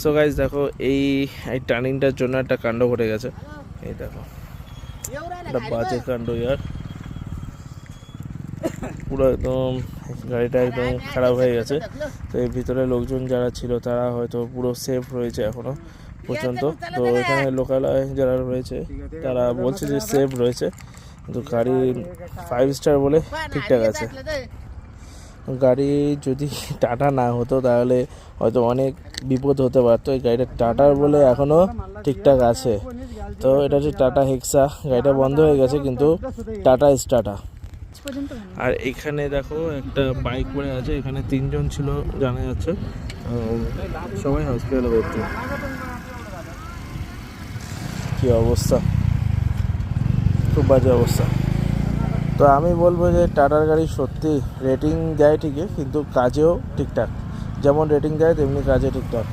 So guys দেখো এই টার্নিংটার জন্য একটা কাণ্ড ঘটে গেছে। এই দেখো একটা বাজে কাণ্ড ইয়ার, পুরো একদম গাড়িটা একদম খারাপ হয়ে গেছে। তো এর ভিতরে লোকজন যারা ছিল তারা হয়তো পুরো সেফ রয়েছে এখনো পর্যন্ত। তো এখানে লোকালয় যারা রয়েছে তারা বলছে যে সেফ রয়েছে, কিন্তু গাড়ি 5 স্টার বলে ঠিকঠাক আছে। গাড়ি যদি টাটা না হতো তাহলে হয়তো অনেক বিপদ হতে পারতো। এই গাড়িটা টাটার বলে এখনও ঠিকঠাক আছে। তো এটা হচ্ছে টাটা হেক্সা, গাড়িটা বন্ধ হয়ে গেছে কিন্তু টাটা ইজ টাটা। আর এখানে দেখো একটা বাইক পড়ে আছে, এখানে 3 জন ছিল জানা যাচ্ছে, সবাই হসপিটালে ভর্তি। কি অবস্থা, খুব বাজে অবস্থা। তো আমি বলবো যে টাটার গাড়ি সত্যি রেটিং দেয় ঠিকই, কিন্তু কাজেও ঠিকঠাক, যেমন রেটিং দেয় তেমনি কাজে ঠিকঠাক।